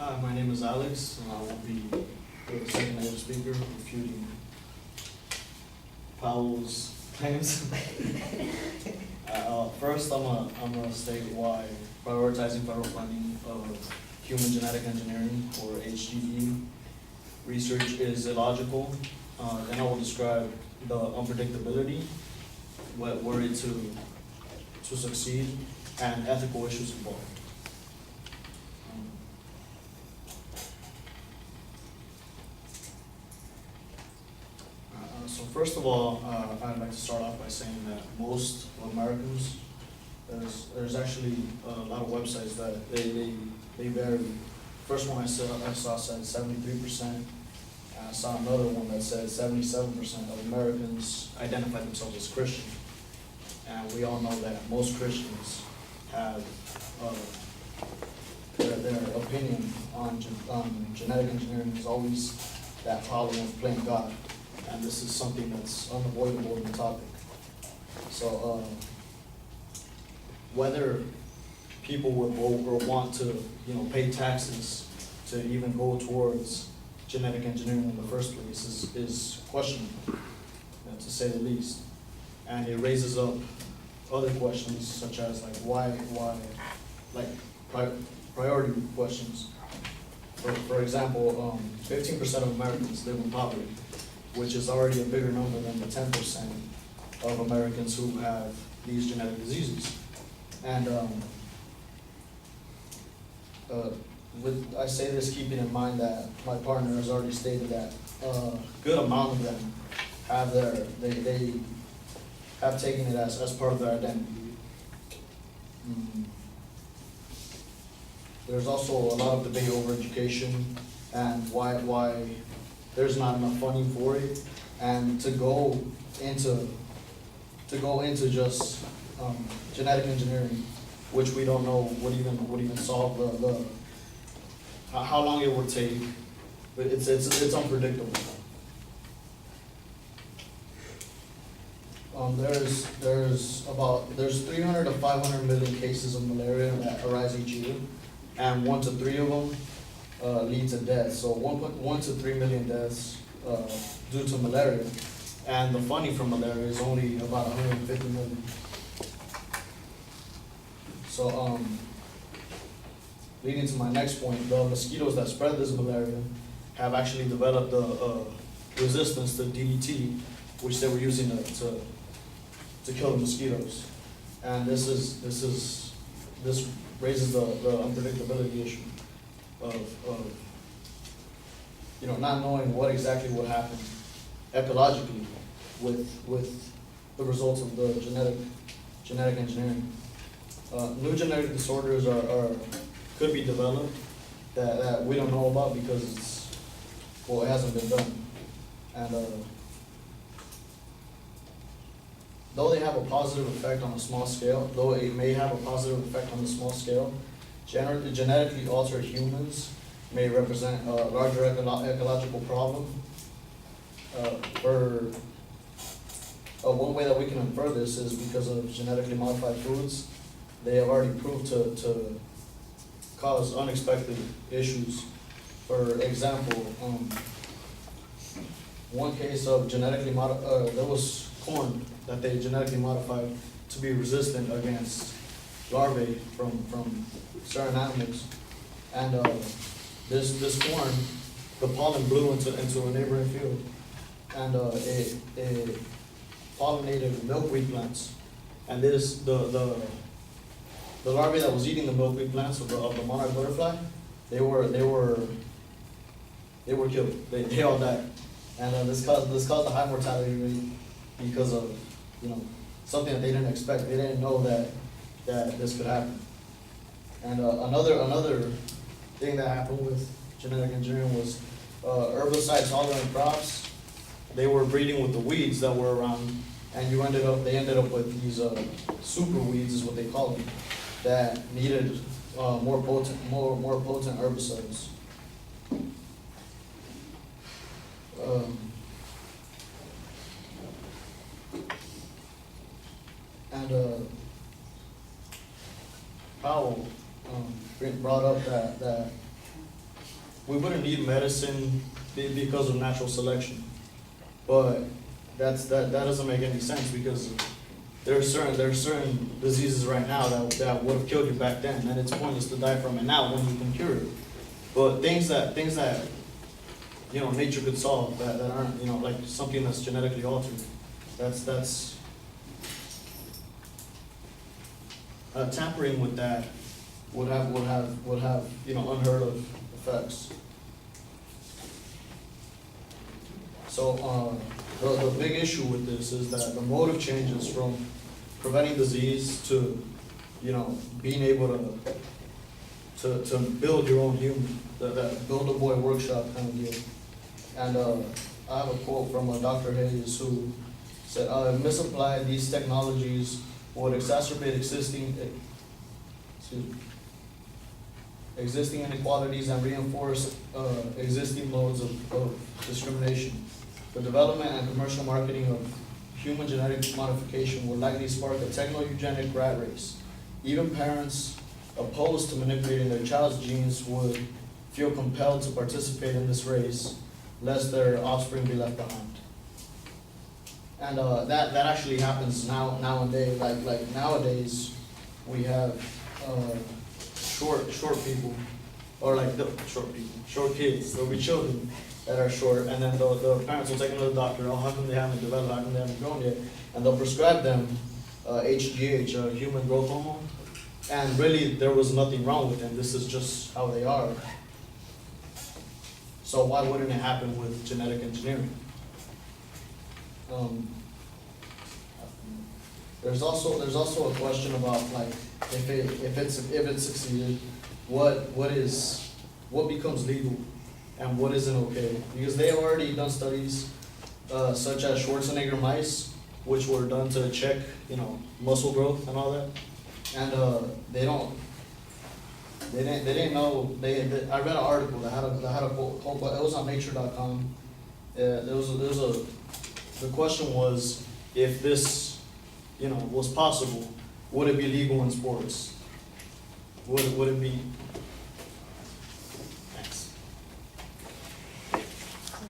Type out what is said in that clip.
My name is Alex, and I will be the second native speaker refuting Powell's claims. First, I'm gonna state why prioritizing federal funding of human genetic engineering, or HGE, research is illogical. Then I will describe the unpredictability, were it to succeed, and ethical issues involved. So first of all, I'd like to start off by saying that most Americans, there's actually a lot of websites that they vary. First one I saw said 73%. I saw another one that said 77% of Americans identify themselves as Christian. And we all know that most Christians have their opinion on genetic engineering is always that problem of playing God. And this is something that's unavoidable in the topic. So whether people would vote or want to, pay taxes to even go towards genetic engineering in the first place is questionable, to say the least. And it raises up other questions such as why, priority questions. For example, 15% of Americans live in poverty, which is already a bigger number than the 10% of Americans who have these genetic diseases. And I say this keeping in mind that my partner has already stated that a good amount of them have they have taken it as part of their identity. There's also a lot of debate over education and why there's not enough funding for it, and to go into just genetic engineering, which we don't know would even solve the how long it would take, but it's unpredictable. There's 300 to 500 million cases of malaria that arise each year, and 1 to 3 of them lead to death. So 1 to 3 million deaths due to malaria, and the funding for malaria is only about 150 million. So leading to my next point, the mosquitoes that spread this malaria have actually developed a resistance to DDT, which they were using to kill the mosquitoes. And this raises the unpredictability issue of not knowing what exactly would happen ecologically with the results of the genetic engineering. New genetic disorders could be developed that we don't know about because it hasn't been done. And though they have a positive effect on a small scale, genetically altered humans may represent a larger ecological problem. One way that we can infer this is because of genetically modified foods. They have already proved to cause unexpected issues. For example, one case of there was corn that they genetically modified to be resistant against larvae from certain animals. And this corn, the pollen blew into a neighboring field, and it pollinated milkweed plants. And the larvae that was eating the milkweed plants of the monarch butterfly, they were killed. They all died, and this caused a high mortality rate because of something that they didn't expect. They didn't know that this could happen. And another thing that happened with genetic engineering was herbicide tolerant crops. They were breeding with the weeds that were around, and they ended up with these super weeds, is what they call them, that needed more potent herbicides. Powell brought up that we wouldn't need medicine because of natural selection. But that doesn't make any sense, because there are certain diseases right now that would have killed you back then, and it's pointless to die from it now when you can cure it. But things that nature could solve, that aren't, like something that's genetically altered, that's tampering with that would have unheard of effects. So the big issue with this is that the motive changes from preventing disease to being able to build your own human, that build a boy workshop kind of deal. And I have a quote from Dr. Hayes, who said, "If misapplied, these technologies would exacerbate existing inequalities and reinforce existing modes of discrimination. The development and commercial marketing of human genetic modification will likely spark a techno-eugenic rat race. Even parents opposed to manipulating their child's genes would feel compelled to participate in this race, lest their offspring be left behind." And that actually happens nowadays. Like nowadays, we have short people, or like short kids. There'll be children that are short, and then the parents will take them to the doctor. Oh, how come they haven't developed? How come they haven't grown yet? And they'll prescribe them HGH, human growth hormone. And really, there was nothing wrong with them. This is just how they are. So why wouldn't it happen with genetic engineering? There's also a question about, like, if it's succeeded, what becomes legal and what isn't okay? Because they have already done studies such as Schwarzenegger mice, which were done to check muscle growth and all that, and they didn't know. I read an article that had a quote, but it was on Nature.com. The question was, if this was possible, would it be legal in sports? Would it be